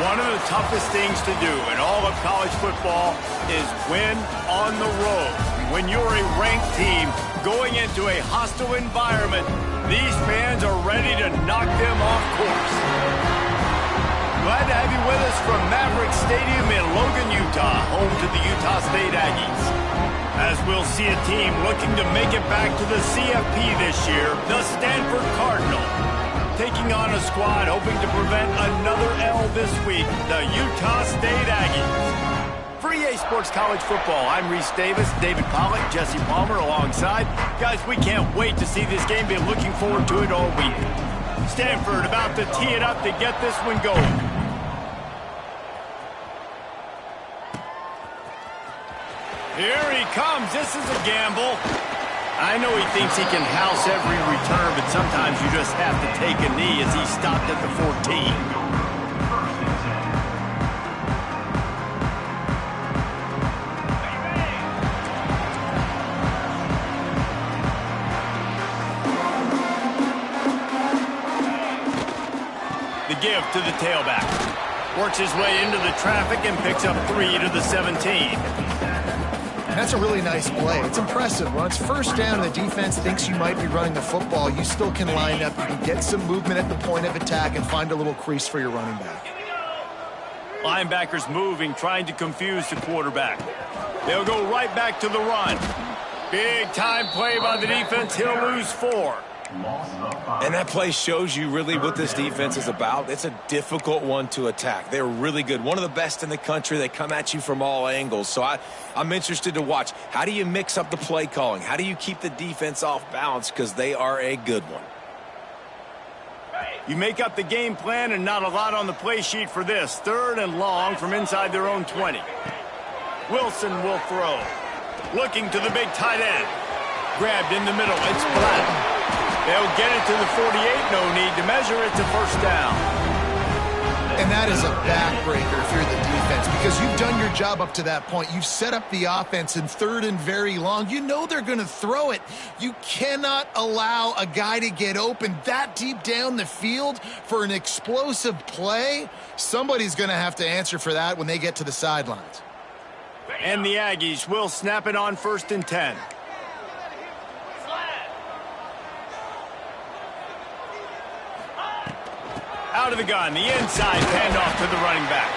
One of the toughest things to do in all of college football is win on the road. When you're a ranked team going into a hostile environment, these fans are ready to knock them off course. Glad to have you with us from Maverick Stadium in Logan, Utah, home to the Utah State Aggies. As we'll see a team looking to make it back to the CFP this year, the Stanford Cardinal. Taking on a squad hoping to prevent another L this week, the Utah State Aggies. For EA Sports College Football, I'm Reese Davis, David Pollack, Jesse Palmer alongside. Guys, we can't wait to see this game. Been looking forward to it all week. Stanford about to tee it up to get this one going. Here he comes. This is a gamble. I know he thinks he can house every return, but sometimes you just have to take a knee as he stopped at the 14. The give to the tailback. Works his way into the traffic and picks up 3 to the 17. That's a really nice play. It's impressive. When it's first down and the defense thinks you might be running the football, you still can line up. You can get some movement at the point of attack and find a little crease for your running back. Linebackers moving, trying to confuse the quarterback. They'll go right back to the run. Big time play by the defense. He'll lose 4. And that play shows you really what this defense is about. It's a difficult one to attack. They're really good. One of the best in the country. They come at you from all angles. So I'm interested to watch. How do you mix up the play calling? How do you keep the defense off balance? Because they are a good one. You make up the game plan and not a lot on the play sheet for this. 3rd and long from inside their own 20. Wilson will throw. Looking to the big tight end. Grabbed in the middle. It's Black. They'll get it to the 48. No need to measure. It's a first down. And that is a backbreaker if you're the defense, because you've done your job up to that point. You've set up the offense in 3rd and very long. You know they're going to throw it. You cannot allow a guy to get open that deep down the field for an explosive play. Somebody's going to have to answer for that when they get to the sidelines. And the Aggies will snap it on 1st and 10. Out of the gun, the inside handoff to the running back.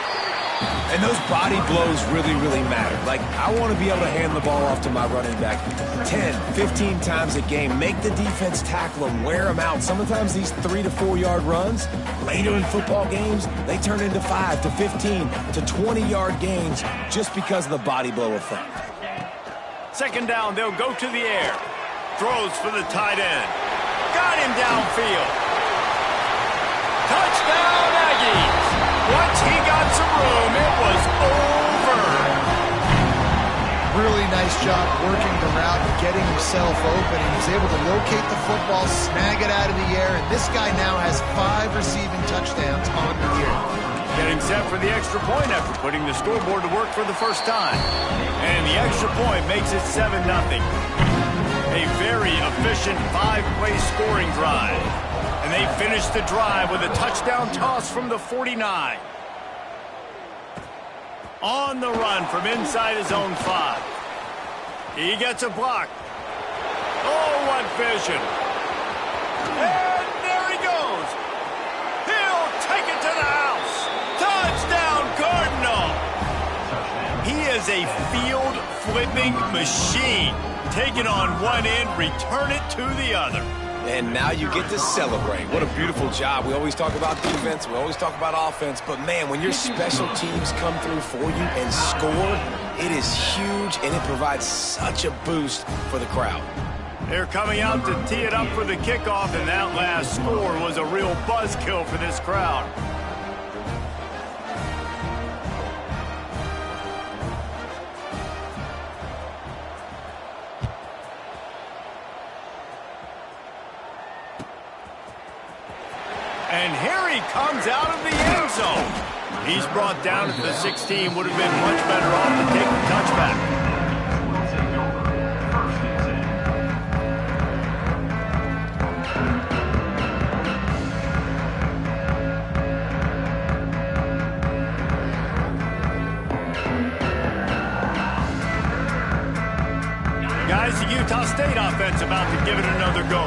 And those body blows really, really matter. Like, I want to be able to hand the ball off to my running back 10, 15 times a game. Make the defense tackle them, wear them out. Sometimes these 3 to 4 yard runs, later in football games, they turn into 5 to 15 to 20 yard gains just because of the body blow effect. 2nd down, they'll go to the air. Throws for the tight end. Got him downfield. Touchdown, Aggies! Once he got some room, it was over. Really nice job working the route and getting himself open. He was able to locate the football, snag it out of the air, and this guy now has 5 receiving touchdowns on the year. Getting set for the extra point after putting the scoreboard to work for the first time. And the extra point makes it 7-0. A very efficient 5-play scoring drive. And they finish the drive with a touchdown toss from the 49. On the run from inside his own 5. He gets a block. Oh, what vision. And there he goes. He'll take it to the house. Touchdown, Cardinal. He is a field-flipping machine. Take it on one end, return it to the other. And now you get to celebrate. What a beautiful job. We always talk about defense. We always talk about offense. But, man, when your special teams come through for you and score, it is huge, and it provides such a boost for the crowd. They're coming out to tee it up for the kickoff, and that last score was a real buzzkill for this crowd. And here he comes out of the end zone. He's brought down at the 16. Would have been much better off to take the touchback. Wichita State offense about to give it another go.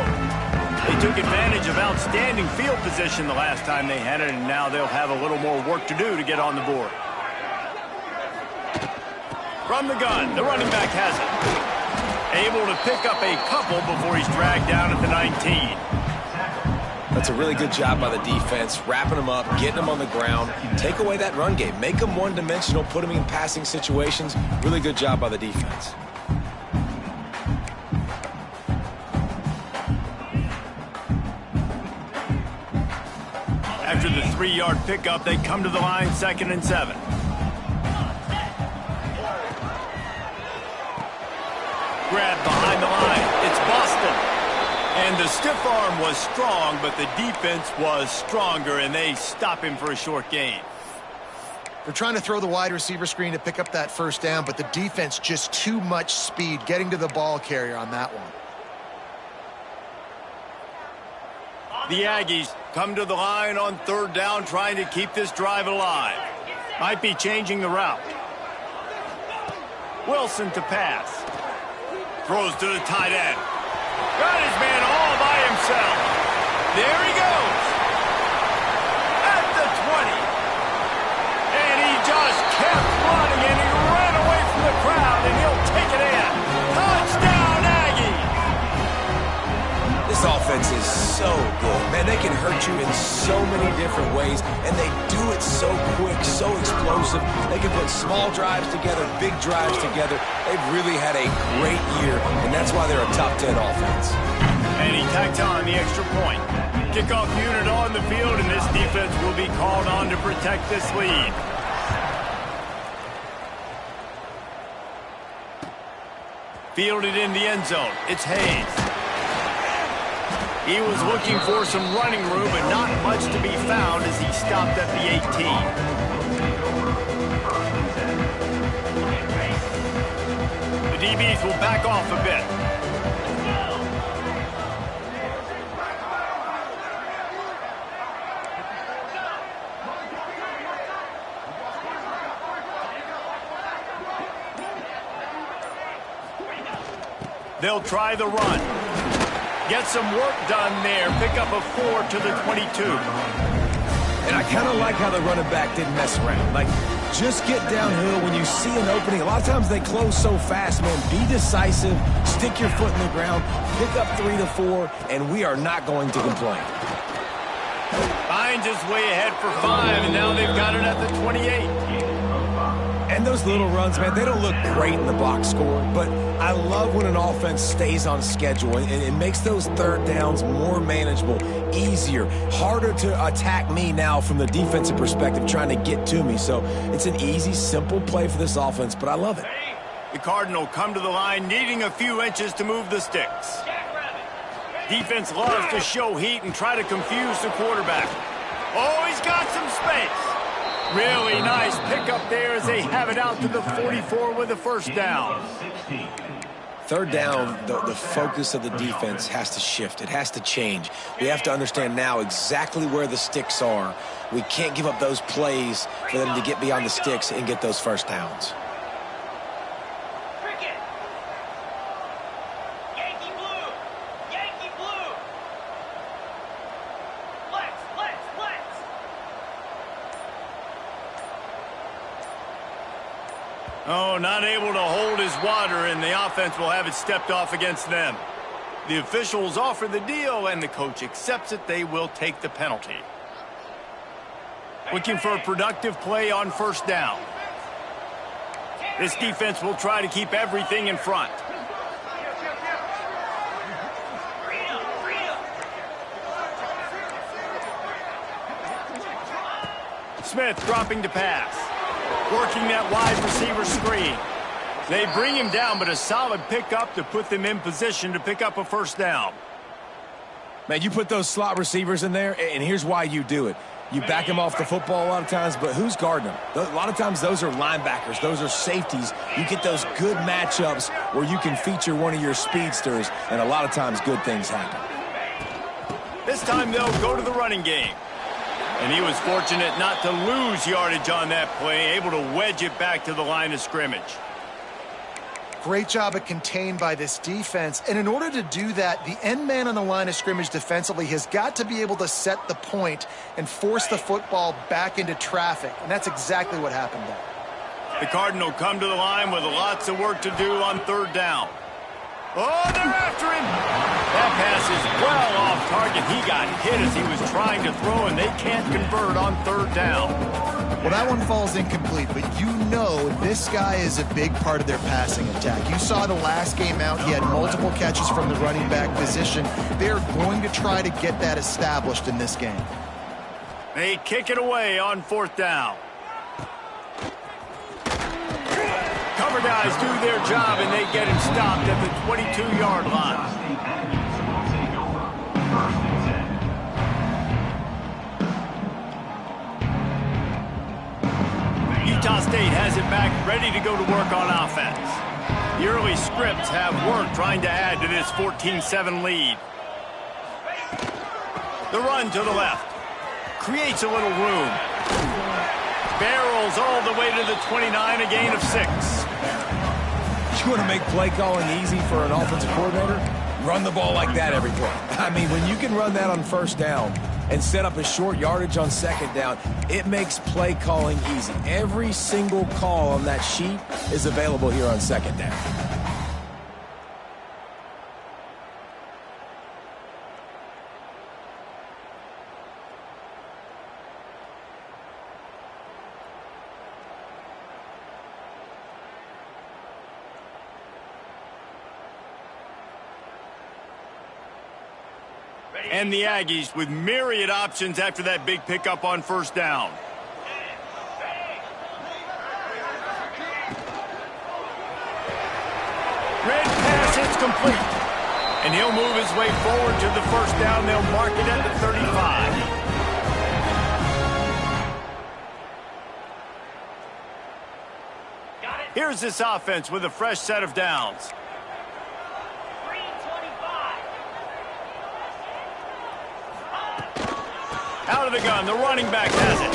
They took advantage of outstanding field position the last time they had it, and now they'll have a little more work to do to get on the board. From the gun, the running back has it. Able to pick up a couple before he's dragged down at the 19. That's a really good job by the defense, wrapping them up, getting them on the ground. Take away that run game. Make them one-dimensional, put them in passing situations. Really good job by the defense. After the 3-yard pickup, they come to the line, 2nd and 7. Grab behind the line. It's Boston. And the stiff arm was strong, but the defense was stronger, and they stop him for a short gain. They're trying to throw the wide receiver screen to pick up that first down, but the defense just too much speed getting to the ball carrier on that one. The Aggies come to the line on 3rd down, trying to keep this drive alive. Might be changing the route. Wilson to pass. Throws to the tight end. Got his man all by himself. There he goes. At the 20. And he just kept running, and he ran away from the crowd, and he'll take it in. Touchdown, Aggie. This offense is so good. Man, they can hurt you in so many different ways, and they do it so quick, so explosive. They can put small drives together, big drives together. They've really had a great year, and that's why they're a top 10 offense. And he tacked on the extra point. Kickoff unit on the field, and this defense will be called on to protect this lead. Fielded in the end zone. It's Hayes. He was looking for some running room, but not much to be found as he stopped at the 18. The DBs will back off a bit. They'll try the run. Get some work done there. Pick up a 4 to the 22. And I kind of like how the running back didn't mess around. Like, just get downhill when you see an opening. A lot of times they close so fast, man. Be decisive. Stick your foot in the ground. Pick up 3 to 4, and we are not going to complain. Finds his way ahead for 5, and now they've got it at the 28. And those little runs, man, they don't look great in the box score, but I love when an offense stays on schedule, and it makes those 3rd downs more manageable, easier, harder to attack me now from the defensive perspective trying to get to me. So it's an easy, simple play for this offense, but I love it. The Cardinal come to the line needing a few inches to move the sticks. Defense loves to show heat and try to confuse the quarterback. Oh, he's got some space. Really nice pickup there as they have it out to the 44 with a first down. 3rd down, the focus of the defense has to shift. It has to change. We have to understand now exactly where the sticks are. We can't give up those plays for them to get beyond the sticks and get those first downs. Oh, not able to hold his water, and the offense will have it stepped off against them. The officials offer the deal, and the coach accepts it. They will take the penalty. Looking for a productive play on 1st down. This defense will try to keep everything in front. Smith dropping to pass. Working that wide receiver screen. They bring him down, but a solid pickup to put them in position to pick up a first down. Man, you put those slot receivers in there, and here's why you do it. You back them off the football a lot of times, but who's guarding them? A lot of times those are linebackers. Those are safeties. You get those good matchups where you can feature one of your speedsters, and a lot of times good things happen. This time they'll go to the running game. And he was fortunate not to lose yardage on that play, able to wedge it back to the line of scrimmage. Great job of contained by this defense. And in order to do that, the end man on the line of scrimmage defensively has got to be able to set the point and force the football back into traffic. And that's exactly what happened there. The Cardinal come to the line with lots of work to do on third down. Oh, they're after him. That pass is well off target. He got hit as he was trying to throw, and they can't convert on third down. Well, that one falls incomplete, but you know this guy is a big part of their passing attack. You saw the last game out. He had multiple catches from the running back position. They're going to try to get that established in this game. They kick it away on fourth down. Cover guys do their job, and they get him stopped at the 22-yard line. Utah State has it back, ready to go to work on offense. The early scripts have worked trying to add to this 14-7 lead. The run to the left. Creates a little room. Barrels all the way to the 29, a gain of 6. You want to make play calling easy for an offensive coordinator? Run the ball like that every play. I mean, when you can run that on first down and set up a short yardage on second down, it makes play calling easy. Every single call on that sheet is available here on second down. And the Aggies with myriad options after that big pickup on first down. Red pass, it's complete. And he'll move his way forward to the first down. They'll mark it at the 35. Here's this offense with a fresh set of downs. Out of the gun, the running back has it.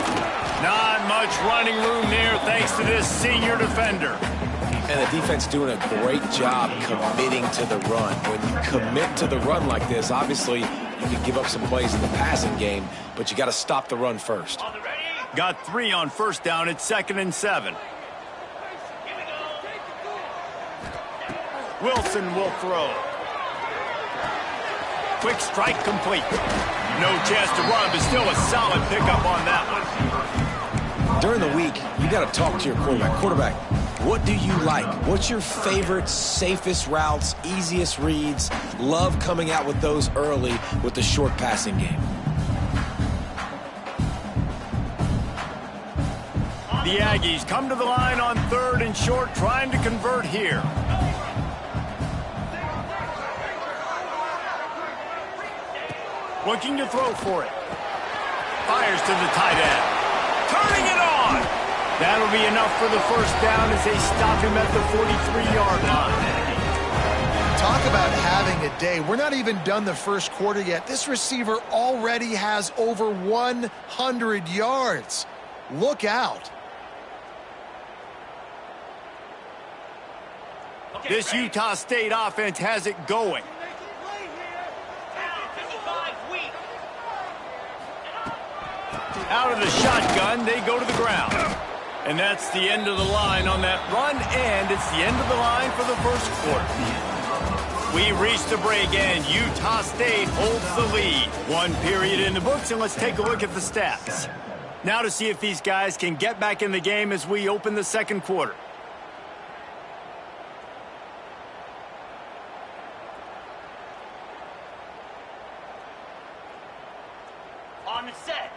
Not much running room there thanks to this senior defender. And the defense doing a great job committing to the run. When you commit to the run like this, obviously you can give up some plays in the passing game, but you got to stop the run first. Got 3 on first down. It's 2nd and 7. Wilson will throw. Quick strike complete. No chance to run, but still a solid pickup on that one. During the week, you got to talk to your quarterback. Quarterback, what do you like? What's your favorite, safest routes, easiest reads? Love coming out with those early with the short passing game. The Aggies come to the line on 3rd and short, trying to convert here. Looking to throw for it. Fires to the tight end. Turning it on. That'll be enough for the first down as they stop him at the 43-yard line. Talk about having a day. We're not even done the first quarter yet. This receiver already has over 100 yards. Look out. This Utah State offense has it going. Out of the shotgun, they go to the ground. And that's the end of the line on that run, and it's the end of the line for the first quarter. We reached the break, and Utah State holds the lead. 1 period in the books, and let's take a look at the stats. Now to see if these guys can get back in the game as we open the second quarter. On the set.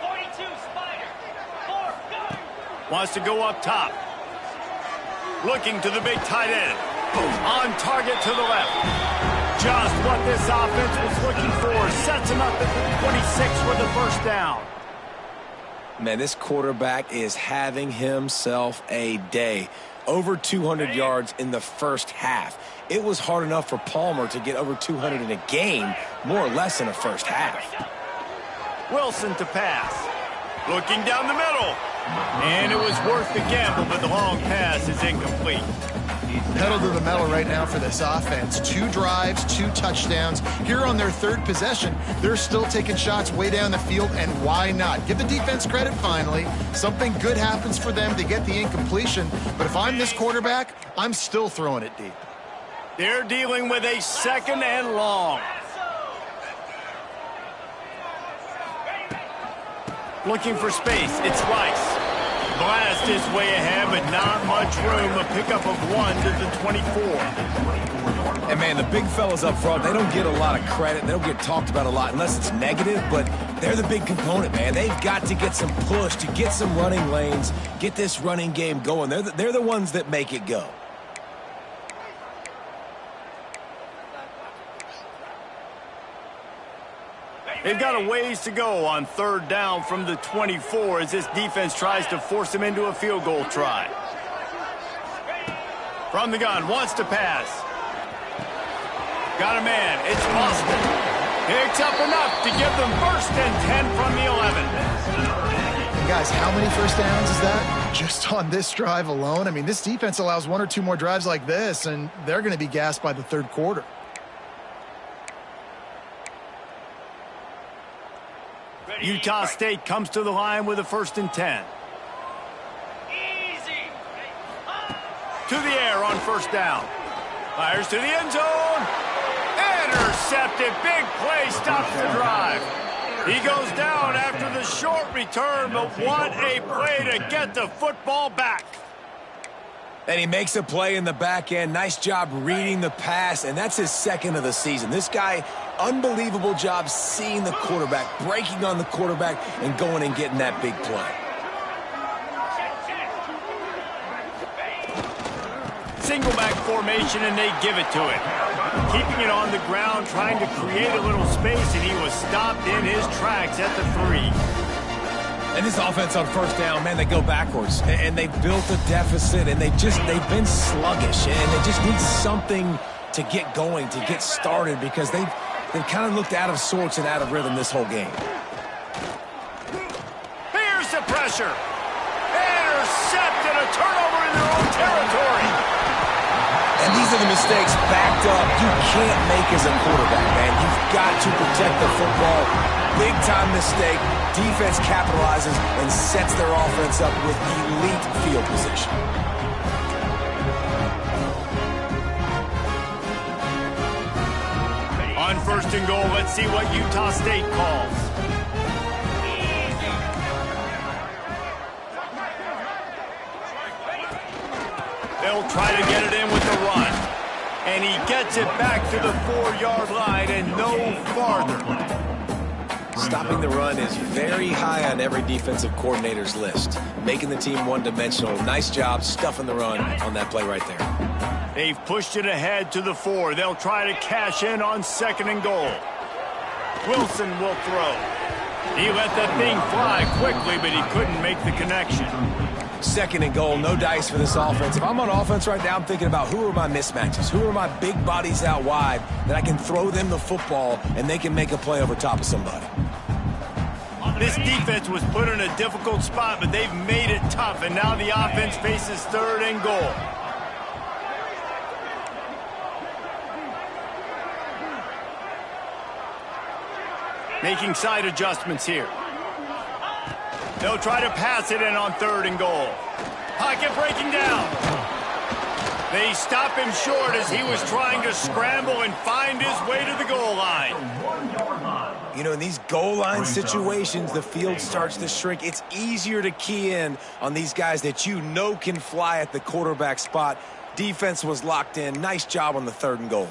42, Spider. 4, go. Wants to go up top. Looking to the big tight end. On target to the left. Just what this offense was looking for. Sets him up at the 26 with the first down. Man, this quarterback is having himself a day. Over 200 yards in the first half. It was hard enough for Palmer to get over 200 in a game, more or less in a first half. Wilson to pass. Looking down the middle. And it was worth the gamble, but the long pass is incomplete. Pedal to the metal right now for this offense. 2 drives, 2 touchdowns. Here on their 3rd possession, they're still taking shots way down the field, and why not? Give the defense credit finally. Something good happens for them to get the incompletion, but if I'm this quarterback, I'm still throwing it deep. They're dealing with a 2nd and long. Looking for space, it's Rice. Blast his way ahead, but not much room. A pickup of 1 to the 24. And, man, the big fellas up front, they don't get a lot of credit. They don't get talked about a lot unless it's negative, but they're the big component, man. They've got to get some push, to get some running lanes, get this running game going. They're the ones that make it go. They've got a ways to go on 3rd down from the 24 as this defense tries to force them into a field goal try. From the gun, wants to pass. Got a man, it's Boston. Picks up enough to give them 1st and 10 from the 11. And guys, how many first downs is that? Just on this drive alone? I mean, this defense allows 1 or 2 more drives like this, and they're going to be gassed by the 3rd quarter. Utah State comes to the line with a 1st and 10. Easy. To the air on 1st down. Fires to the end zone. Intercepted. Big play stops the drive. He goes down after the short return, but what a play to get the football back. And he makes a play in the back end. Nice job reading the pass, and that's his 2nd of the season. This guy, unbelievable job seeing the quarterback, breaking on the quarterback, and going and getting that big play. Single back formation, and they give it to him. Keeping it on the ground, trying to create a little space, and he was stopped in his tracks at the 3. And this offense on 1st down, man, they go backwards. And they've built a deficit, and they've been sluggish. And they just need something to get going, to get started, because they've kind of looked out of sorts and out of rhythm this whole game. Here's the pressure. Intercepted, a turnover in their own territory. And these are the mistakes backed up you can't make as a quarterback, man. You've got to protect the football. Big-time mistake. Defense capitalizes and sets their offense up with elite field position. On 1st and goal, let's see what Utah State calls. They'll try to get it in with the run. And he gets it back to the 4-yard line and no farther. Stopping the run is very high on every defensive coordinator's list. Making the team one-dimensional. Nice job stuffing the run on that play right there. They've pushed it ahead to the 4. They'll try to cash in on 2nd and goal. Wilson will throw. He let that thing fly quickly, but he couldn't make the connection. 2nd and goal, no dice for this offense. If I'm on offense right now, I'm thinking about who are my mismatches? Who are my big bodies out wide that I can throw them the football and they can make a play over top of somebody? This defense was put in a difficult spot, but they've made it tough, and now the offense faces 3rd and goal. Making side adjustments here. They'll try to pass it in on 3rd and goal. Pocket breaking down. They stop him short as he was trying to scramble and find his way to the goal line. You know, in these goal line situations, the field starts to shrink. It's easier to key in on these guys that you know can fly at the quarterback spot. Defense was locked in. Nice job on the 3rd and goal.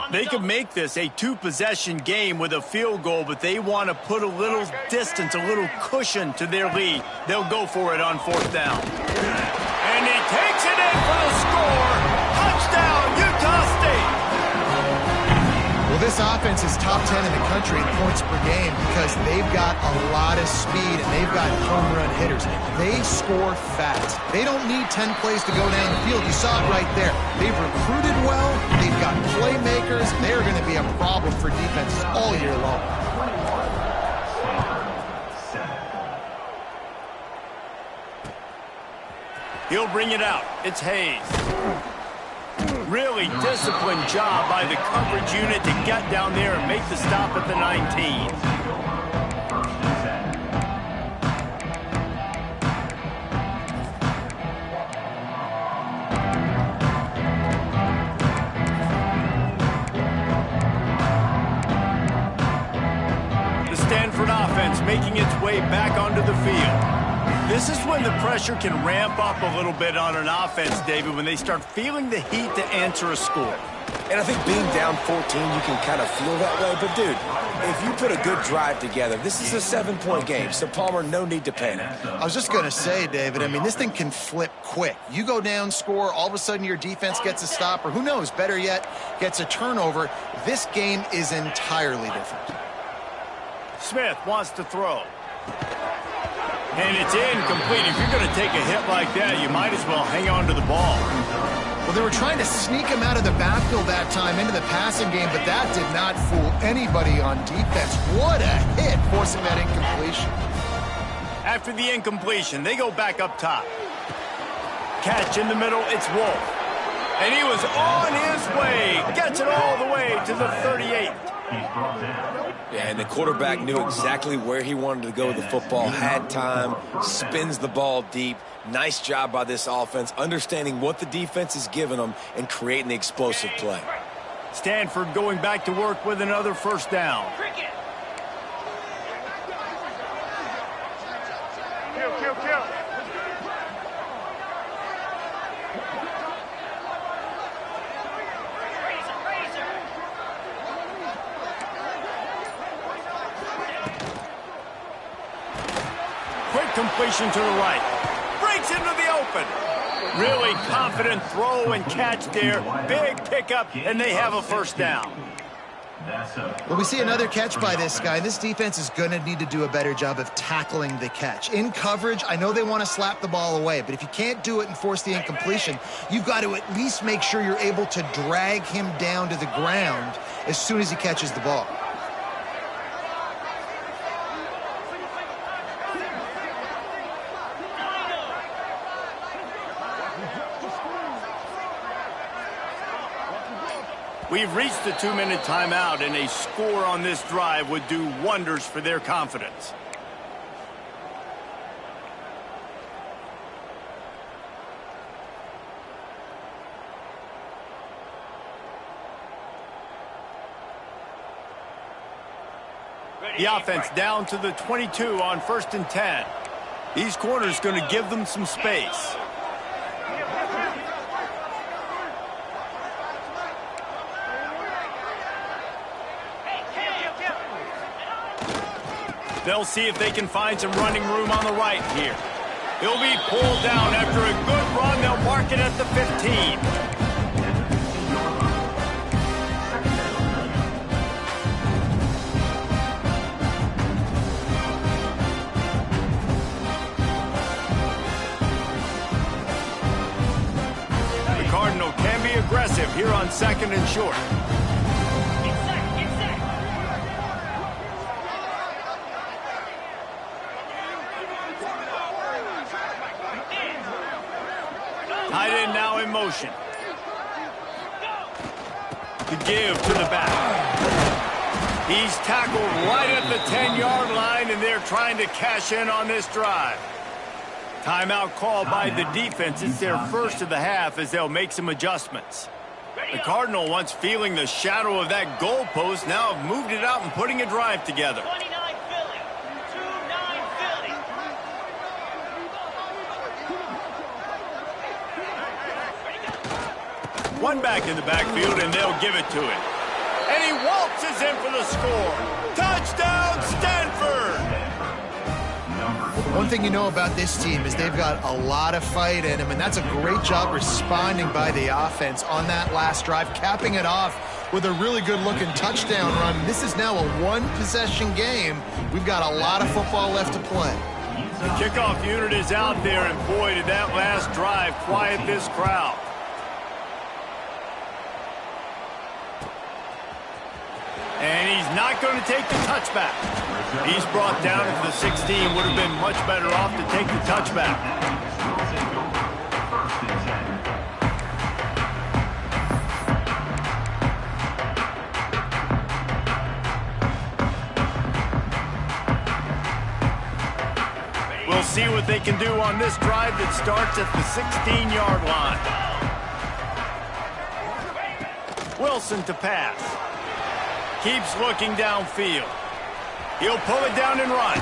They could make this a 2-possession game with a field goal, but they want to put a little distance, a little cushion to their lead. They'll go for it on 4th down. And he takes it in for the score. Touchdown, Utah State. Well, this offense is top 10 in the country in points per game because they've got a lot of speed and they've got home run hitters. They score fast. They don't need 10 plays to go down the field. You saw it right there. They've recruited well. They've got playmakers. They're going to be a problem for defenses all year long. He'll bring it out. It's Hayes. Really disciplined job by the coverage unit to get down there and make the stop at the 19. The Stanford offense making its way back onto the field. This is when the pressure can ramp up a little bit on an offense, David, when they start feeling the heat to answer a score. And I think being down 14, you can kind of feel that way. But, dude, if you put a good drive together, this is a 7-point game. So, Palmer, no need to panic. I was just going to say, David, I mean, this thing can flip quick. You go down, score, all of a sudden your defense gets a stop, or who knows, better yet, gets a turnover. This game is entirely different. Smith wants to throw. And it's incomplete. If you're going to take a hit like that, you might as well hang on to the ball. Well, they were trying to sneak him out of the backfield that time into the passing game, but that did not fool anybody on defense. What a hit, forcing that incompletion. After the incompletion, they go back up top. Catch in the middle, it's Wolf. And he was on his way. Gets it all the way to the 38. Yeah, and the quarterback knew exactly where he wanted to go with the football, had time, spins the ball deep. Nice job by this offense, understanding what the defense is giving them and creating the explosive play. Stanford going back to work with another first down. Kill. Quick completion to the right. Breaks into the open. Really confident throw and catch there. Big pickup, and they have a first down. Well, we see another catch by this guy. This defense is going to need to do a better job of tackling the catch. In coverage, I know they want to slap the ball away, but if you can't do it and force the incompletion, you've got to at least make sure you're able to drag him down to the ground as soon as he catches the ball. We've reached the 2-minute timeout, and a score on this drive would do wonders for their confidence. The offense down to the 22 on 1st and 10. These corners going to give them some space. They'll see if they can find some running room on the right here. He'll be pulled down after a good run. They'll mark it at the 15. The Cardinal can be aggressive here on 2nd and short. Tight end now in motion. The give to the back. He's tackled right at the 10-yard line, and they're trying to cash in on this drive. Timeout called by the defense. It's their first of the half as they'll make some adjustments. The Cardinal, once feeling the shadow of that goalpost, now have moved it out and putting a drive together. One back in the backfield, and they'll give it to him. And he waltzes in for the score. Touchdown, Stanford! One thing you know about this team is they've got a lot of fight in them, and that's a great job responding by the offense on that last drive, capping it off with a really good-looking touchdown run. This is now a one-possession game. We've got a lot of football left to play. The kickoff unit is out there, and boy, did that last drive quiet this crowd. And he's not going to take the touchback. He's brought down at the 16. Would have been much better off to take the touchback. We'll see what they can do on this drive that starts at the 16-yard line. Wilson to pass. Keeps looking downfield. He'll pull it down and run.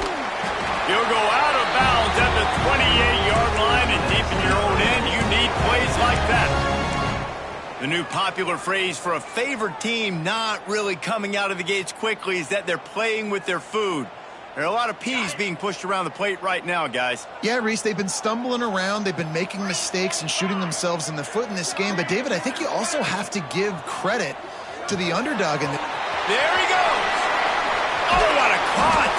He'll go out of bounds at the 28-yard line, and deep in your own end, you need plays like that. The new popular phrase for a favored team not really coming out of the gates quickly is that they're playing with their food. There are a lot of peas being pushed around the plate right now, guys. Yeah, Reese, they've been stumbling around. They've been making mistakes and shooting themselves in the foot in this game. But, David, I think you also have to give credit to the underdog. There he goes. Oh, what a caught.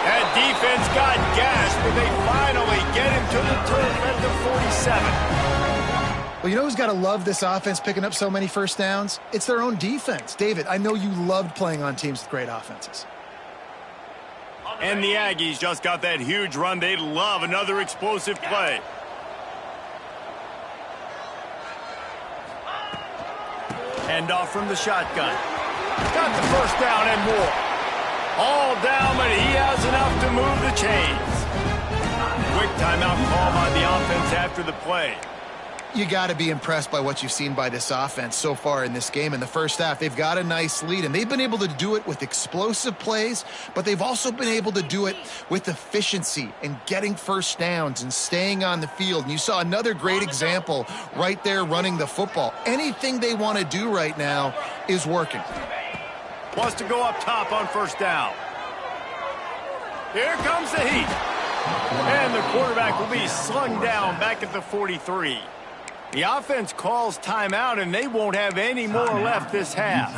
That defense got gashed, but they finally get him to the turf at the 47. Well, you know who's got to love this offense picking up so many first downs? It's their own defense. David, I know you loved playing on teams with great offenses. And the Aggies just got that huge run. They love another explosive play. Hand off from the shotgun. Got the first down and more. All down, but he has enough to move the chains. Quick timeout call by the offense after the play. You got to be impressed by what you've seen by this offense so far in this game. In the first half, they've got a nice lead, and they've been able to do it with explosive plays, but they've also been able to do it with efficiency and getting first downs and staying on the field. And you saw another great example right there running the football. Anything they want to do right now is working. Wants to go up top on first down. Here comes the heat. And the quarterback will be slung down back at the 43. The offense calls timeout, and they won't have any more left this half.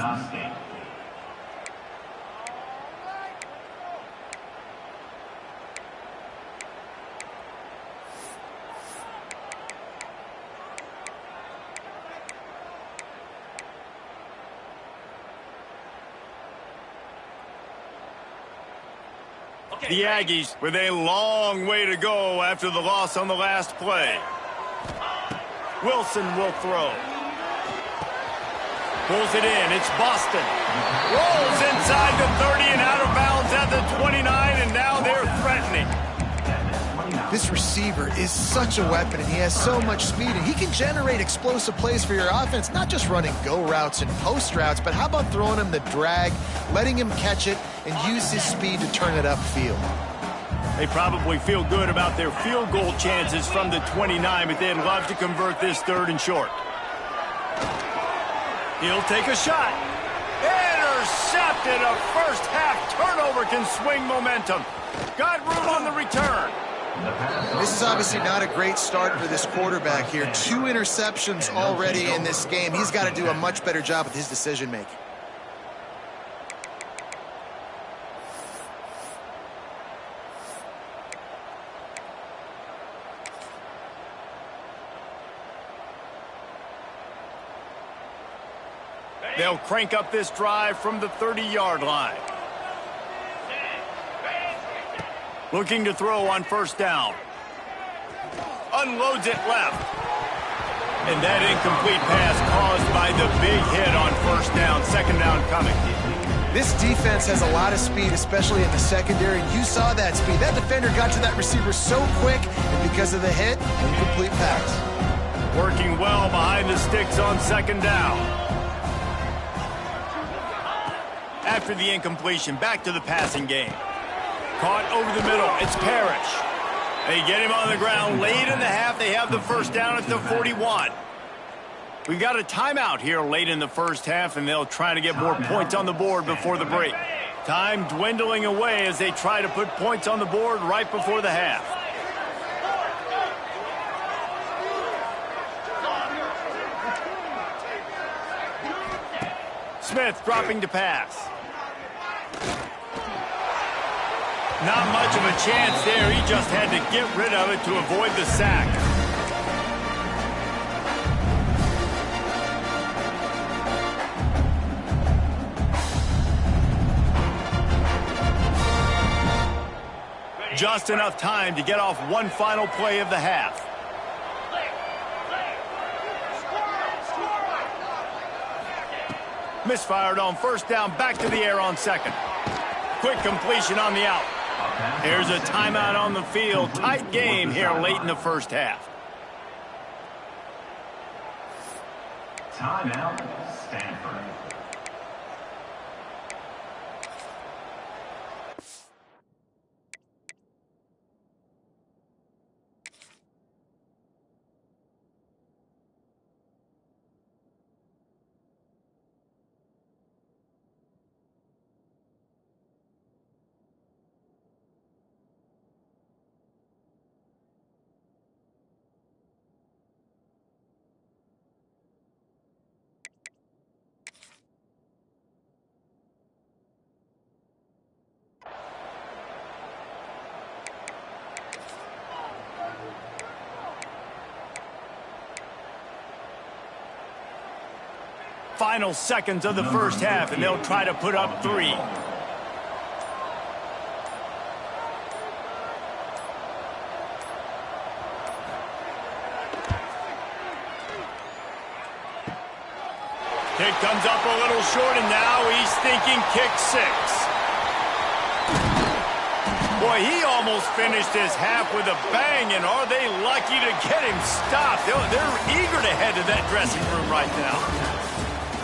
The Aggies with a long way to go after the loss on the last play. Wilson will throw. Pulls it in. It's Boston. Rolls inside the 30 and out of bounds at the 29, and now they're threatening. This receiver is such a weapon, and he has so much speed, and he can generate explosive plays for your offense, not just running go routes and post routes, but how about throwing him the drag, letting him catch it, and use his speed to turn it upfield. They probably feel good about their field goal chances from the 29, but they'd love to convert this third and short. He'll take a shot. Intercepted. A first half turnover can swing momentum. Got room on the return. This is obviously not a great start for this quarterback here. 2 interceptions already in this game. He's got to do a much better job with his decision-making. They'll crank up this drive from the 30-yard line. Looking to throw on first down. Unloads it left. And that incomplete pass caused by the big hit on first down. Second down coming. This defense has a lot of speed, especially in the secondary. You saw that speed. That defender got to that receiver so quick, and because of the hit, incomplete pass. Working well behind the sticks on second down. After the incompletion, back to the passing game. Caught over the middle. It's Parrish. They get him on the ground. Late in the half, they have the first down at the 41. We've got a timeout here late in the first half, and they'll try to get more points on the board before the break. Time dwindling away as they try to put points on the board right before the half. Smith dropping to pass. Not much of a chance there. He just had to get rid of it to avoid the sack. Just enough time to get off one final play of the half. Misfired on first down, back to the air on second. Quick completion on the out. Here's a timeout on the field. Tight game here late in the first half. Timeout, Stanford. Final seconds of the first half, and they'll try to put up 3. Kick comes up a little short, and now he's thinking kick 6. Boy, he almost finished his half with a bang, and are they lucky to get him stopped? They're eager to head to that dressing room right now.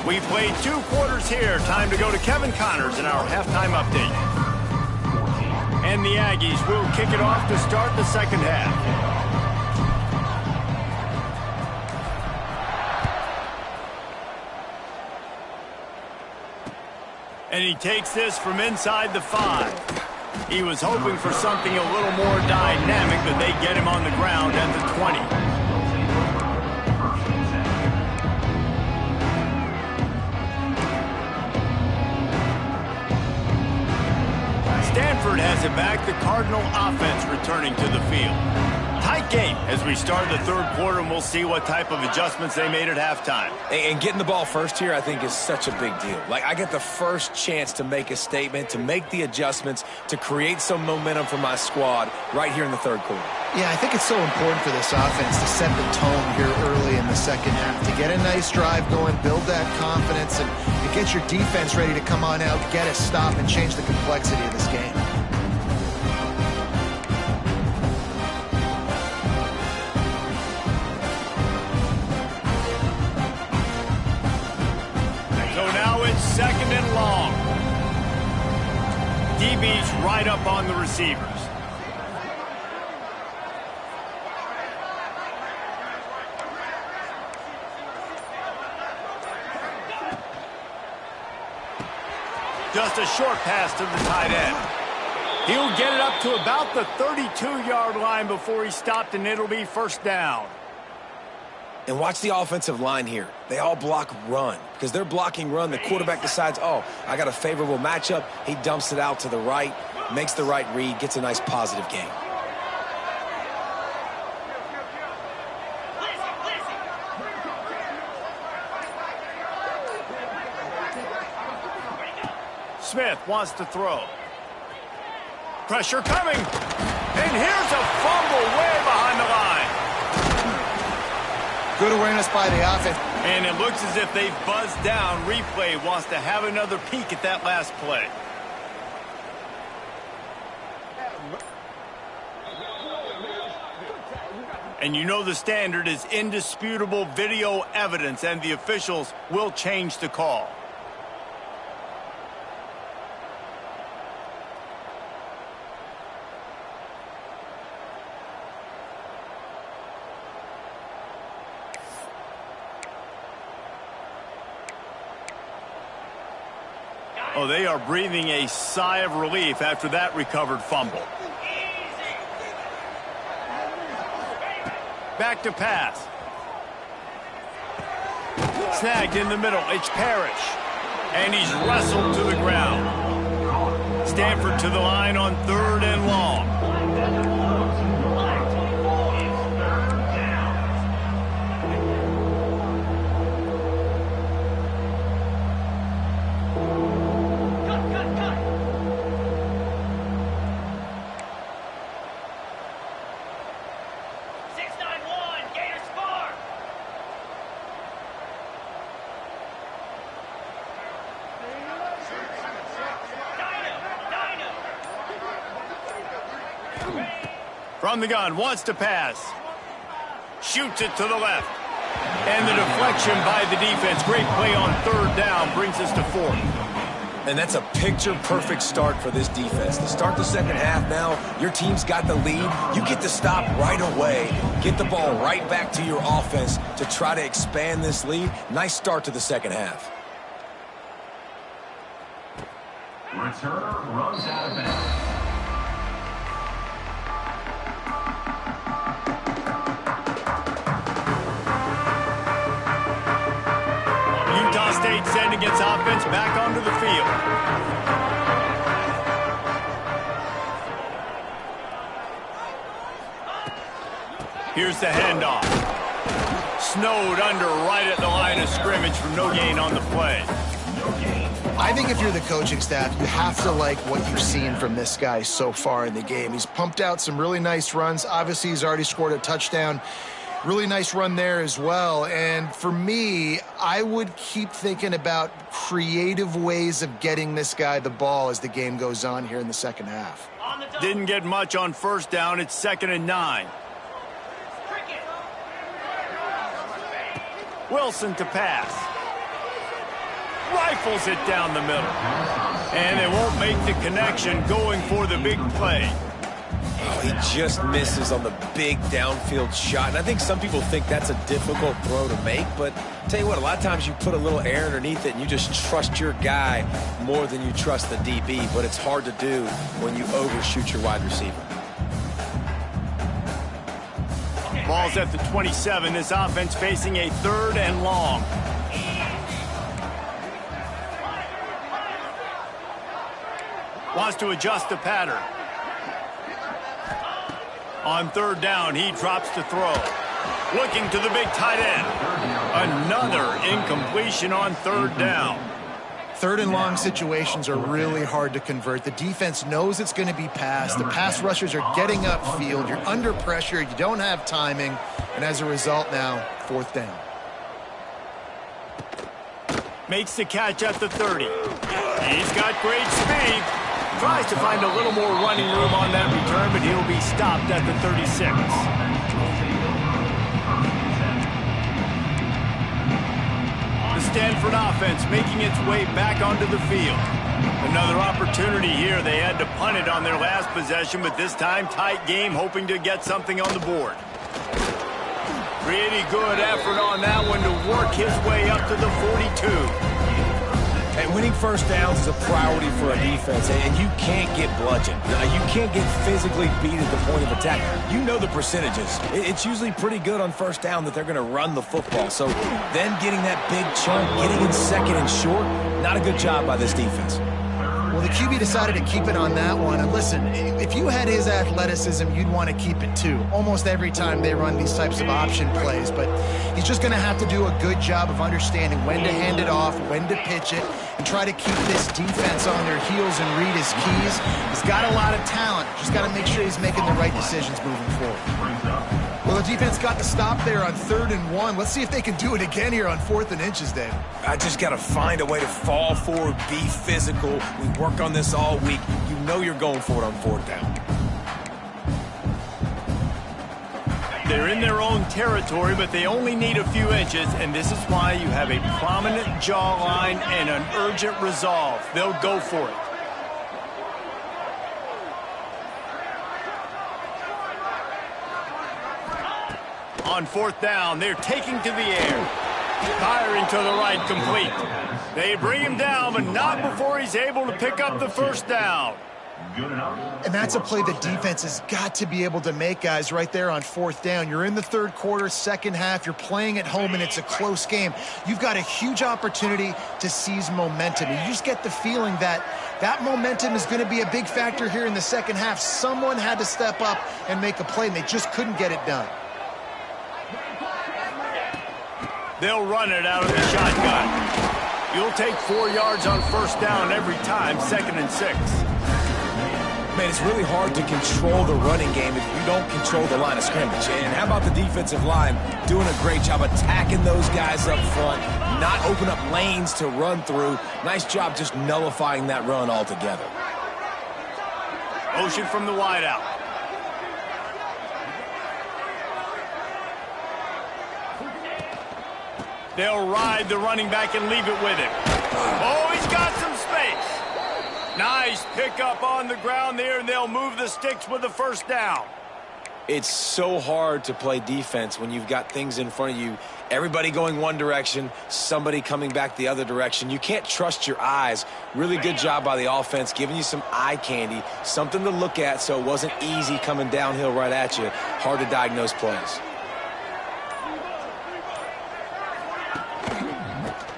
We played 2 quarters here. Time to go to Kevin Connors in our halftime update. And the Aggies will kick it off to start the second half. And he takes this from inside the 5. He was hoping for something a little more dynamic, but they get him on the ground at the 20. Stanford has it back. The Cardinal offense returning to the field. Tight game as we start the third quarter, and we'll see what type of adjustments they made at halftime. And getting the ball first here, I think, is such a big deal. Like, I get the first chance to make a statement, to make the adjustments, to create some momentum for my squad right here in the third quarter. Yeah, I think it's so important for this offense to set the tone here early in the second half, to get a nice drive going, build that confidence, and get your defense ready to come on out, get a stop, and change the complexity of this game. So now it's second and long. DB's right up on the receivers. Just a short pass to the tight end. He'll get it up to about the 32-yard line before he's stopped, and it'll be first down. And watch the offensive line here. They all block run. Because they're blocking run, the quarterback decides, oh, I got a favorable matchup. He dumps it out to the right, makes the right read, gets a nice positive gain. Smith wants to throw. Pressure coming. And here's a fumble way behind the line. Good awareness by the offense. And it looks as if they've buzzed down. Replay wants to have another peek at that last play. And you know the standard is indisputable video evidence, and the officials will change the call. Oh, they are breathing a sigh of relief after that recovered fumble. Back to pass. Snagged in the middle. It's Parrish. And he's wrestled to the ground. Stanford to the line on 3rd and long. From the gun, wants to pass. Shoots it to the left. And the deflection by the defense. Great play on 3rd down brings us to 4th. And that's a picture-perfect start for this defense. To start the second half now, your team's got the lead. You get to stop right away, get the ball right back to your offense to try to expand this lead. Nice start to the second half. Returner runs out of bounds. Utah State sending its offense back onto the field. Here's the handoff. Snowed under right at the line of scrimmage for no gain on the play. I think if you're the coaching staff, you have to like what you've seen from this guy so far in the game. He's pumped out some really nice runs. Obviously, he's already scored a touchdown. Really nice run there as well. And for me, I would keep thinking about creative ways of getting this guy the ball as the game goes on here in the second half. Didn't get much on 1st down. It's 2nd and 9. Wilson to pass. Rifles it down the middle. And they won't make the connection going for the big play. Oh, he just misses on the big downfield shot. And I think some people think that's a difficult throw to make. But tell you what, a lot of times you put a little air underneath it and you just trust your guy more than you trust the DB. But it's hard to do when you overshoot your wide receiver. Ball's at the 27. This offense facing a 3rd and long. Wants to adjust the pattern. On 3rd down, he drops to throw. Looking to the big tight end. Another incompletion on 3rd down. 3rd and long situations are really hard to convert. The defense knows it's going to be passed. The pass rushers are getting upfield. You're under pressure. You don't have timing. And as a result now, 4th down. Makes the catch at the 30. He's got great speed. Tries to find a little more running room on that return, but he'll be stopped at the 36. The Stanford offense making its way back onto the field. Another opportunity here. They had to punt it on their last possession, but this time tight game, hoping to get something on the board. Pretty good effort on that one to work his way up to the 42. And winning 1st downs is a priority for a defense, and you can't get bludgeoned. You can't get physically beat at the point of attack. You know the percentages. It's usually pretty good on 1st down that they're going to run the football. So then getting that big chunk, getting in 2nd and short, not a good job by this defense. Well, the QB decided to keep it on that one. And listen, if you had his athleticism, you'd want to keep it too. Almost every time they run these types of option plays. But he's just going to have to do a good job of understanding when to hand it off, when to pitch it, and try to keep this defense on their heels and read his keys. He's got a lot of talent. Just got to make sure he's making the right decisions moving forward. Well, the defense got the stop there on 3rd and 1. Let's see if they can do it again here on 4th and inches, Dave. I just got to find a way to fall forward, be physical. We work on this all week. You know you're going for it on 4th down. They're in their own territory, but they only need a few inches, and this is why you have a prominent jawline and an urgent resolve. They'll go for it. On 4th down, they're taking to the air. Firing to the right, complete. They bring him down, but not before he's able to pick up the 1st down. Good enough. And that's a play the defense has got to be able to make, guys, right there on fourth down. You're in the third quarter, second half. You're playing at home, and it's a close game. You've got a huge opportunity to seize momentum. You just get the feeling that that momentum is going to be a big factor here in the second half. Someone had to step up and make a play, and they just couldn't get it done. They'll run it out of the shotgun. You'll take 4 yards on first down every time, 2nd and 6. Man, it's really hard to control the running game if you don't control the line of scrimmage. And how about the defensive line doing a great job attacking those guys up front, not open up lanes to run through. Nice job just nullifying that run altogether. Motion from the wideout. They'll ride the running back and leave it with him. Oh, he's got some space. Nice pickup on the ground there, and they'll move the sticks with the first down. It's so hard to play defense when you've got things in front of you. Everybody going one direction, somebody coming back the other direction. You can't trust your eyes. Really good job by the offense, giving you some eye candy, something to look at so it wasn't easy coming downhill right at you. Hard to diagnose plays.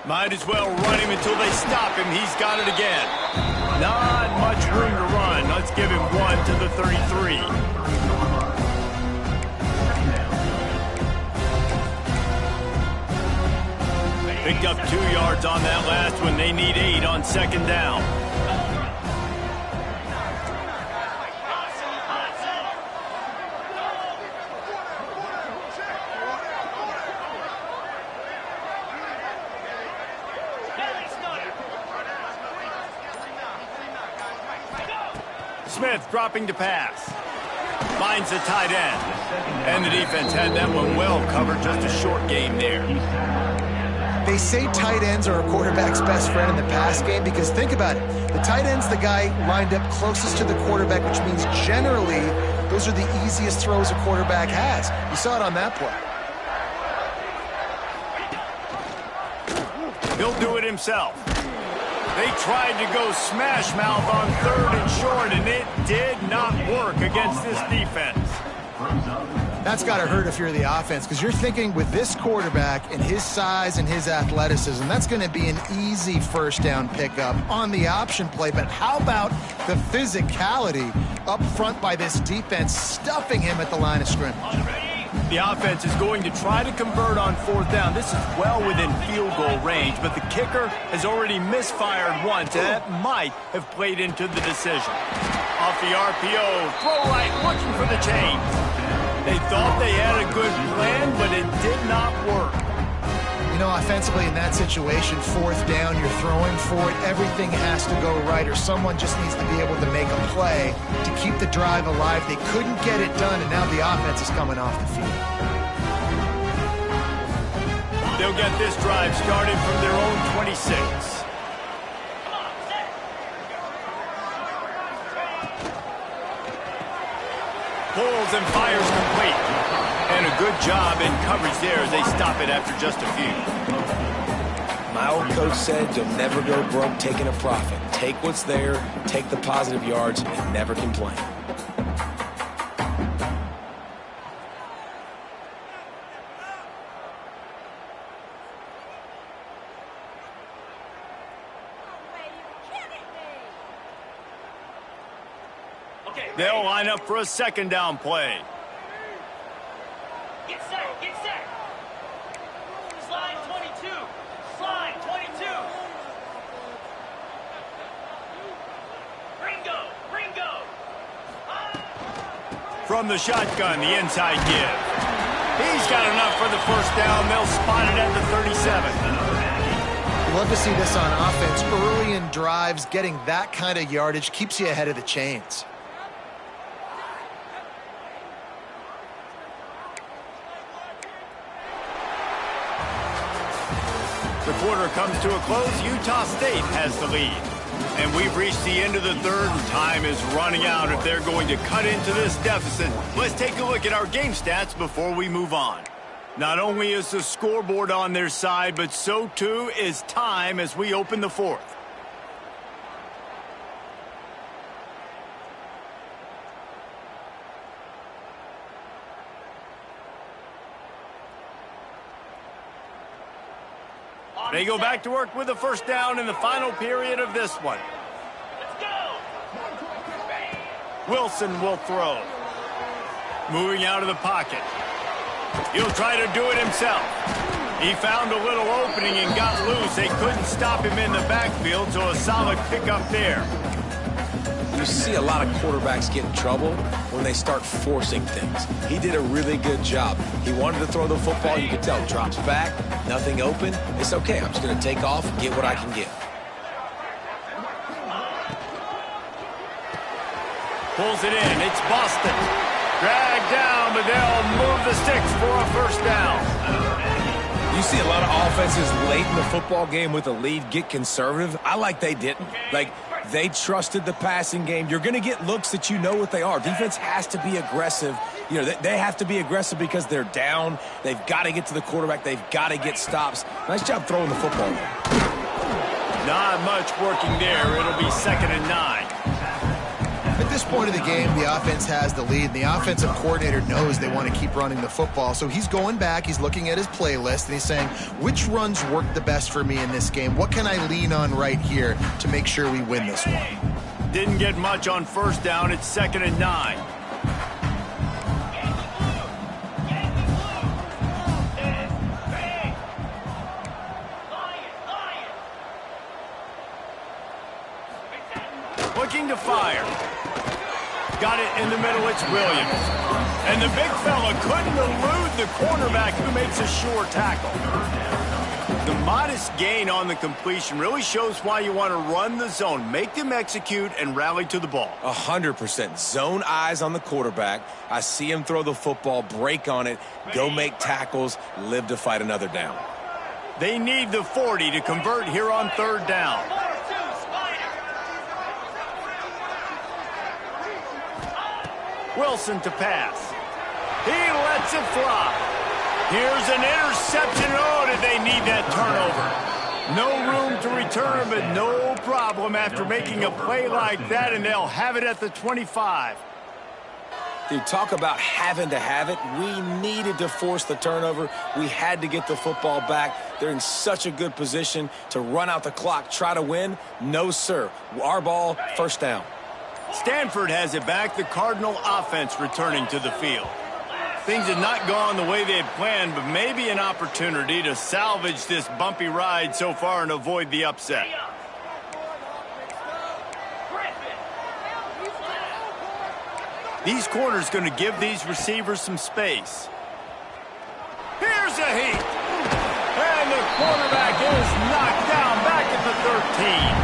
Might as well run him until they stop him. He's got it again. Not much room to run. Let's give him 1 to the 33. Picked up 2 yards on that last one. They need 8 on second down. Smith dropping to pass. Finds the tight end. And the defense had that one well covered. Just a short game there. They say tight ends are a quarterback's best friend in the pass game because think about it. The tight end's the guy lined up closest to the quarterback, which means generally those are the easiest throws a quarterback has. You saw it on that play. He'll do it himself. They tried to go smash mouth on 3rd and short, and it did not work against this defense. That's got to hurt if you're the offense because you're thinking with this quarterback and his size and his athleticism, that's going to be an easy first down pickup on the option play. But how about the physicality up front by this defense, stuffing him at the line of scrimmage? The offense is going to try to convert on 4th down. This is well within field goal range, but the kicker has already misfired once, and that might have played into the decision. Off the RPO, throw right, looking for the chains. They thought they had a good plan, but it did not work. You know, offensively in that situation, 4th down, you're throwing for it. Everything has to go right, or someone just needs to be able to make a play to keep the drive alive. They couldn't get it done, and now the offense is coming off the field. They'll get this drive started from their own 26. Pulls and fires complete. And a good job in coverage there as they stop it after just a few. My old coach said you'll never go broke taking a profit. Take what's there, take the positive yards, and never complain. They'll line up for a second down play. Get set, get set. Slide 22. Slide 22. Ringo, Ringo. From the shotgun, the inside give. He's got enough for the first down. They'll spot it at the 37. Love to see this on offense. Early in drives, getting that kind of yardage keeps you ahead of the chains. The quarter comes to a close. Utah State has the lead. And we've reached the end of the third, and time is running out if they're going to cut into this deficit. Let's take a look at our game stats before we move on. Not only is the scoreboard on their side, but so too is time as we open the fourth. They go back to work with a first down in the final period of this one. Let's go. Wilson will throw. Moving out of the pocket. He'll try to do it himself. He found a little opening and got loose. They couldn't stop him in the backfield, so a solid pickup there. You see a lot of quarterbacks get in trouble when they start forcing things. He did a really good job. He wanted to throw the football. You could tell. Drops back, nothing open. It's okay. I'm just going to take off and get what I can get. Pulls it in. It's Boston. Dragged down, but they'll move the sticks for a first down. You see a lot of offenses late in the football game with a lead get conservative. I like they didn't. Like, they trusted the passing game. You're going to get looks that you know what they are. Defense has to be aggressive. You know, they have to be aggressive because they're down. They've got to get to the quarterback. They've got to get stops. Nice job throwing the football. Not much working there. It'll be 2nd and 9. At this point of the game, the offense has the lead, and the offensive coordinator knows they want to keep running the football. So he's going back, he's looking at his playlist, and he's saying, which runs work the best for me in this game? What can I lean on right here to make sure we win this one? Didn't get much on first down. It's 2nd and 9. Looking to fire. Got it in the middle, it's Williams. And the big fella couldn't elude the cornerback who makes a sure tackle. The modest gain on the completion really shows why you want to run the zone. Make them execute and rally to the ball. 100%. Zone eyes on the quarterback. I see him throw the football, break on it, go make tackles, live to fight another down. They need the 40 to convert here on 3rd down. Wilson to pass. He lets it fly. Here's an interception. Oh, did they need that turnover? No room to return, but no problem after making a play like that, and they'll have it at the 25. Dude, talk about having to have it. We needed to force the turnover. We had to get the football back. They're in such a good position to run out the clock, try to win. No, sir. Our ball, first down. Stanford has it back. The Cardinal offense returning to the field. Things have not gone the way they had planned, but maybe an opportunity to salvage this bumpy ride so far and avoid the upset. These corners going to give these receivers some space. Here's a heat. And the quarterback is knocked down back at the 13.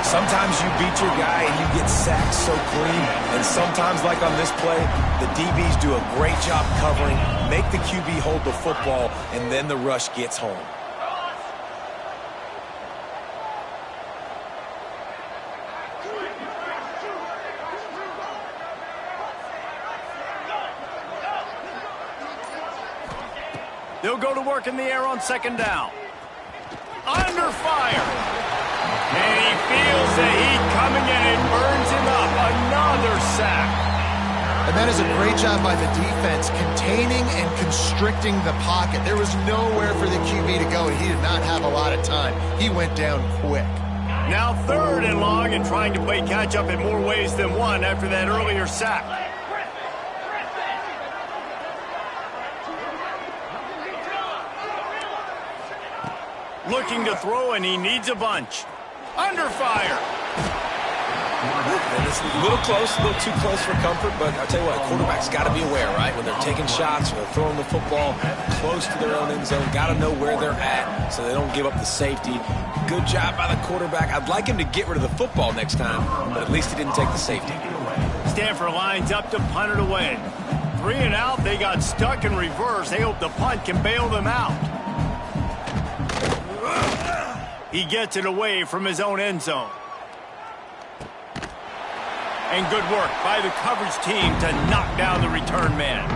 Sometimes you beat your guy and you get sacked so clean, and sometimes, like on this play, the DBs do a great job covering, make the QB hold the football, and then the rush gets home. They'll go to work in the air on 2nd down. Under fire. And he feels the heat coming and it burns him up. Another sack. And that is a great job by the defense, containing and constricting the pocket. There was nowhere for the QB to go, and he did not have a lot of time. He went down quick. Now 3rd and long and trying to play catch-up in more ways than one after that earlier sack. Looking to throw, and he needs a bunch. Under fire. And it's a little close, a little too close for comfort, but I'll tell you what, quarterbacks got to be aware, right? When they're taking shots, when they're throwing the football close to their own end zone, got to know where they're at so they don't give up the safety. Good job by the quarterback. I'd like him to get rid of the football next time, but at least he didn't take the safety. Stanford lines up to punt it away. 3 and out, they got stuck in reverse. They hope the punt can bail them out. He gets it away from his own end zone. And good work by the coverage team to knock down the return man.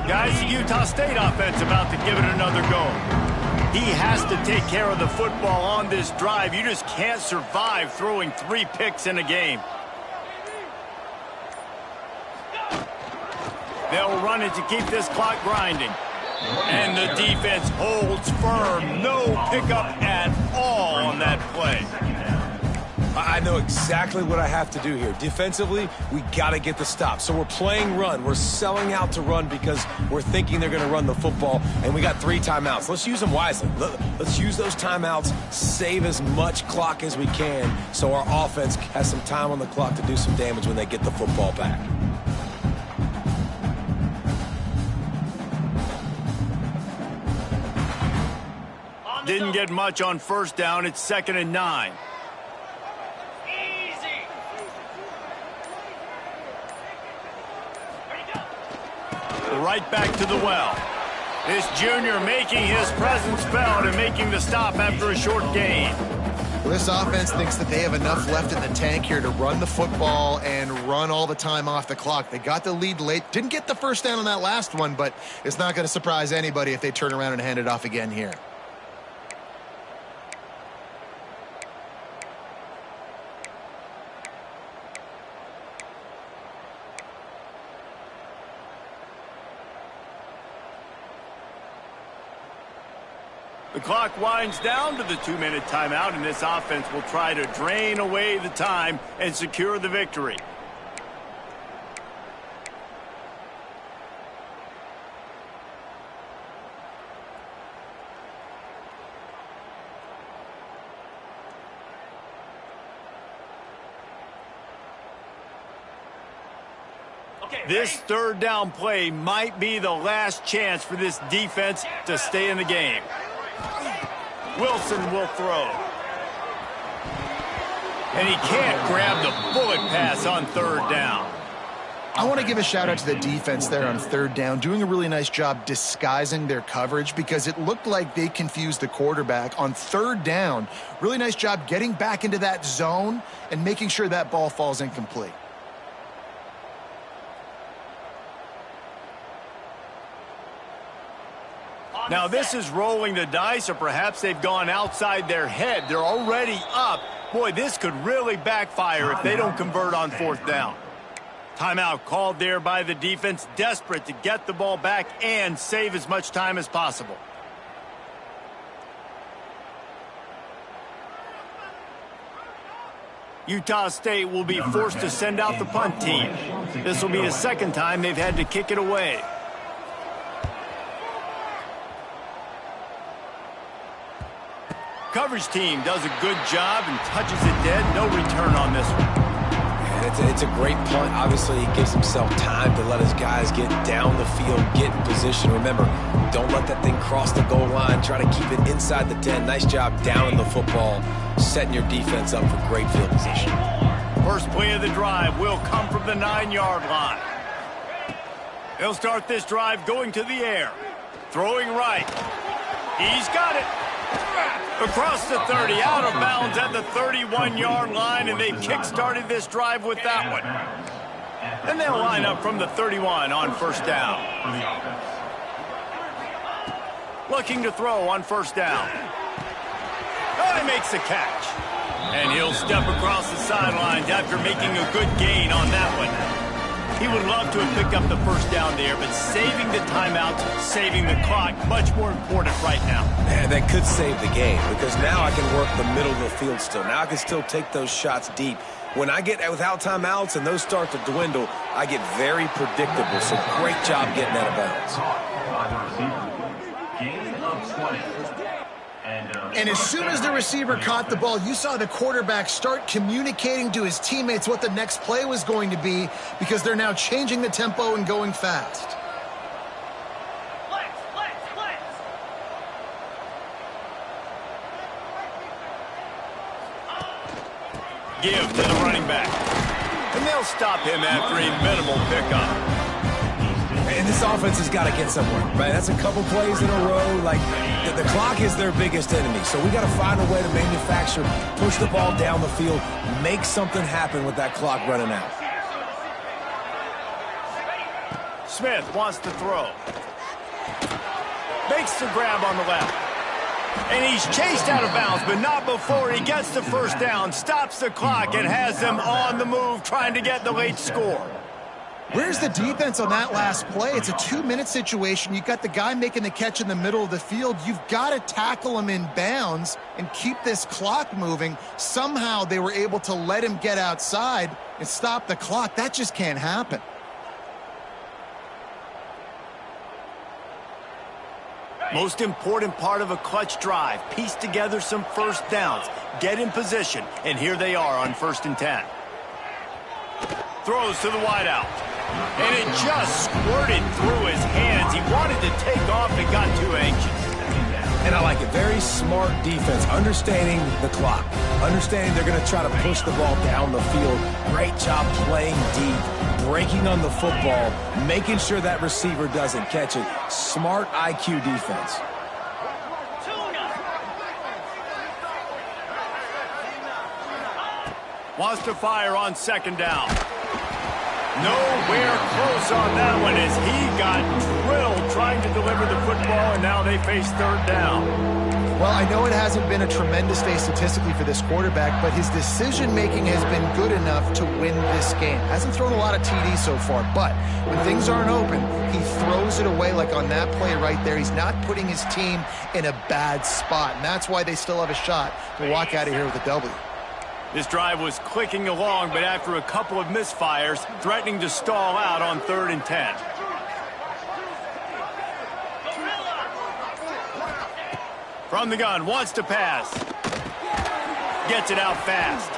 Guys, the Utah State offense about to give it another go. He has to take care of the football on this drive. You just can't survive throwing 3 picks in a game. They'll run it to keep this clock grinding. And the defense holds firm. No pickup at all on that play. I know exactly what I have to do here. Defensively, we got to get the stop. So we're playing run. We're selling out to run because we're thinking they're going to run the football, and we got 3 timeouts. Let's use them wisely. Let's use those timeouts, save as much clock as we can so our offense has some time on the clock to do some damage when they get the football back. Didn't get much on first down. It's 2nd and 9. Right back to the well. This junior making his presence felt and making the stop after a short gain. Well, this offense thinks that they have enough left in the tank here to run the football and run all the time off the clock. They got the lead late. Didn't get the first down on that last one, but it's not going to surprise anybody if they turn around and hand it off again here. The clock winds down to the 2-minute timeout, and this offense will try to drain away the time and secure the victory. This 3rd down play might be the last chance for this defense to stay in the game. Wilson will throw. And he can't grab the bullet pass on 3rd down. I want to give a shout out to the defense there on 3rd down, doing a really nice job disguising their coverage because it looked like they confused the quarterback on 3rd down. Really nice job getting back into that zone and making sure that ball falls incomplete. Now this is rolling the dice, or perhaps they've gone outside their head. They're already up. Boy, this could really backfire if they don't convert on 4th down. Timeout called there by the defense, desperate to get the ball back and save as much time as possible. Utah State will be forced to send out the punt team. This will be the 2nd time they've had to kick it away. Coverage team does a good job and touches it dead. No return on this one. And it's a great punt. Obviously, he gives himself time to let his guys get down the field, get in position. Remember, don't let that thing cross the goal line. Try to keep it inside the 10. Nice job down in the football, setting your defense up for great field position. First play of the drive will come from the 9-yard line. He'll start this drive going to the air. Throwing right. He's got it. Across the 30, out of bounds at the 31-yard line, and they've kick-started this drive with that one. And they'll line up from the 31 on 1st down. Looking to throw on 1st down. Oh, he makes the catch. And he'll step across the sidelines after making a good gain on that one. He would love to have picked up the 1st down there, but saving the timeouts, saving the clock, much more important right now. And that could save the game because now I can work the middle of the field still. Now I can still take those shots deep. When I get without timeouts and those start to dwindle, I get very predictable. So great job getting out of bounds. Gain of 20. And as soon as the receiver caught the ball, you saw the quarterback start communicating to his teammates what the next play was going to be because they're now changing the tempo and going fast. Give to the running back. And they'll stop him after a minimal pickup. And this offense has got to get somewhere, right? That's a couple plays in a row. Like, the clock is their biggest enemy. So we got to find a way to manufacture, push the ball down the field, make something happen with that clock running out. Smith wants to throw. Makes the grab on the left. And he's chased out of bounds, but not before he gets the 1st down, stops the clock, and has them on the move trying to get the late score. Where's the defense on that last play? It's a 2-minute situation. You've got the guy making the catch in the middle of the field. You've got to tackle him in bounds and keep this clock moving. Somehow they were able to let him get outside and stop the clock. That just can't happen. Most important part of a clutch drive. Piece together some first downs. Get in position. And here they are on 1st and 10. Throws to the wideout. And it just squirted through his hands. He wanted to take off and got too anxious. And I like it. Very smart defense. Understanding the clock. Understanding they're going to try to push the ball down the field. Great job playing deep. Breaking on the football. Making sure that receiver doesn't catch it. Smart IQ defense. Wants to fire on 2nd down. Nowhere close on that one as he got drilled trying to deliver the football, and now they face 3rd down. Well, I know it hasn't been a tremendous day statistically for this quarterback, but his decision-making has been good enough to win this game. Hasn't thrown a lot of TDs so far, but when things aren't open, he throws it away like on that play right there. He's not putting his team in a bad spot, and that's why they still have a shot to walk out of here with a W. This drive was clicking along, but after a couple of misfires, threatening to stall out on 3rd and 10. From the gun, wants to pass. Gets it out fast.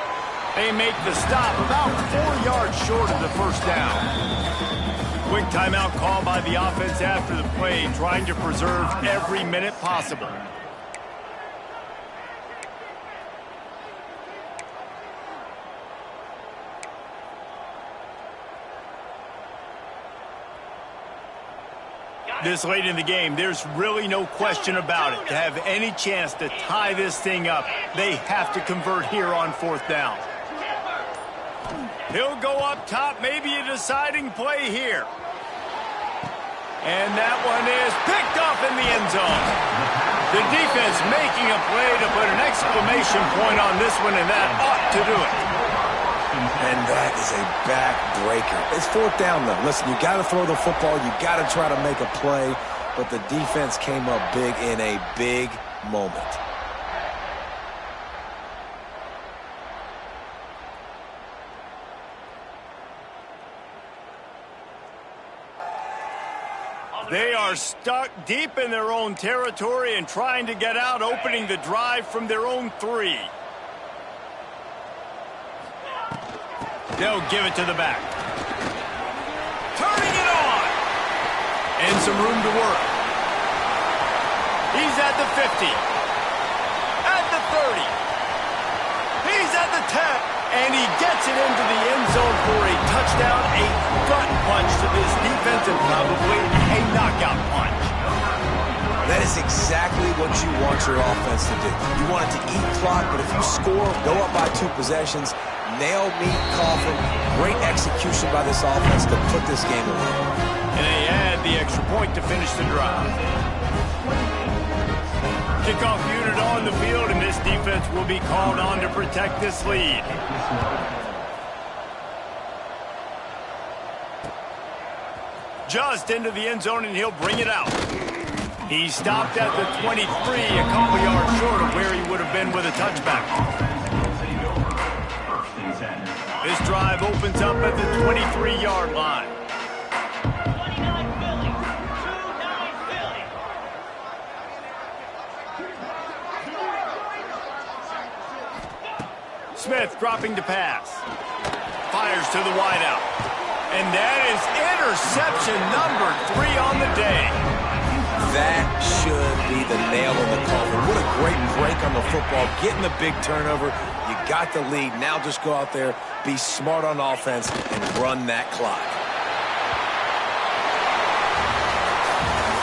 They make the stop about 4 yards short of the 1st down. Quick timeout call by the offense after the play, trying to preserve every minute possible. This late in the game, there's really no question about it. To have any chance to tie this thing up, they have to convert here on 4th down. He'll go up top, maybe a deciding play here. And that one is picked off in the end zone. The defense making a play to put an exclamation point on this one, and that ought to do it. And that is a back-breaker. It's 4th down, though. Listen, you got to throw the football. You got to try to make a play. But the defense came up big in a big moment. They are stuck deep in their own territory and trying to get out, opening the drive from their own 3. They'll give it to the back. Turning it on. And some room to work. He's at the 50. At the 30. He's at the 10. And he gets it into the end zone for a touchdown, a gut punch to this defense, and probably a knockout punch. That is exactly what you want your offense to do. You want it to eat clock, but if you score, go up by 2 possessions, nail, meet, coffin, great execution by this offense to put this game away. And they add the extra point to finish the drive. Kickoff unit on the field, and this defense will be called on to protect this lead. Just into the end zone, and he'll bring it out. He stopped at the 23, a couple yards short of where he would have been with a touchback. This drive opens up at the 23-yard line. 29 Philly. 2-9 Philly. Smith dropping to pass. Fires to the wideout. And that is interception number 3 on the day. That should be the nail in the coffin. What a great break on the football. Getting the big turnover. You got the lead. Now just go out there, be smart on offense, and run that clock.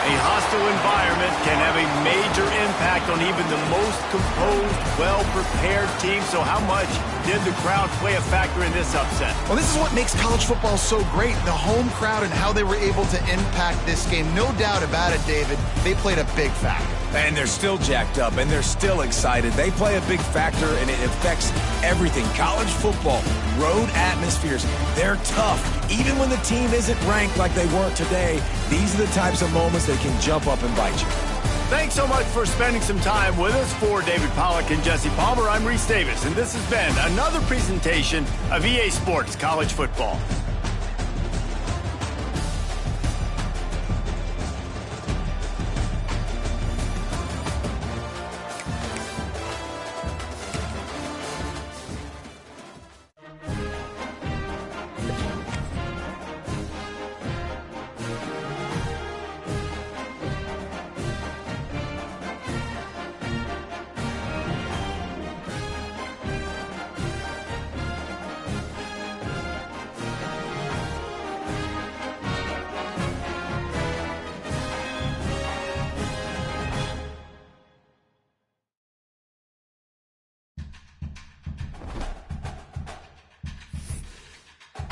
A hostile environment can have a major impact on even the most composed, well-prepared team. So how much did the crowd play a factor in this upset? Well, this is what makes college football so great, the home crowd and how they were able to impact this game. No doubt about it, David, they played a big factor. And they're still jacked up, and they're still excited. They play a big factor, and it affects everything. College football, road atmospheres, they're tough. Even when the team isn't ranked like they weren't today, these are the types of moments that can jump up and bite you. Thanks so much for spending some time with us. For David Pollack and Jesse Palmer, I'm Reese Davis, and this has been another presentation of EA Sports College Football.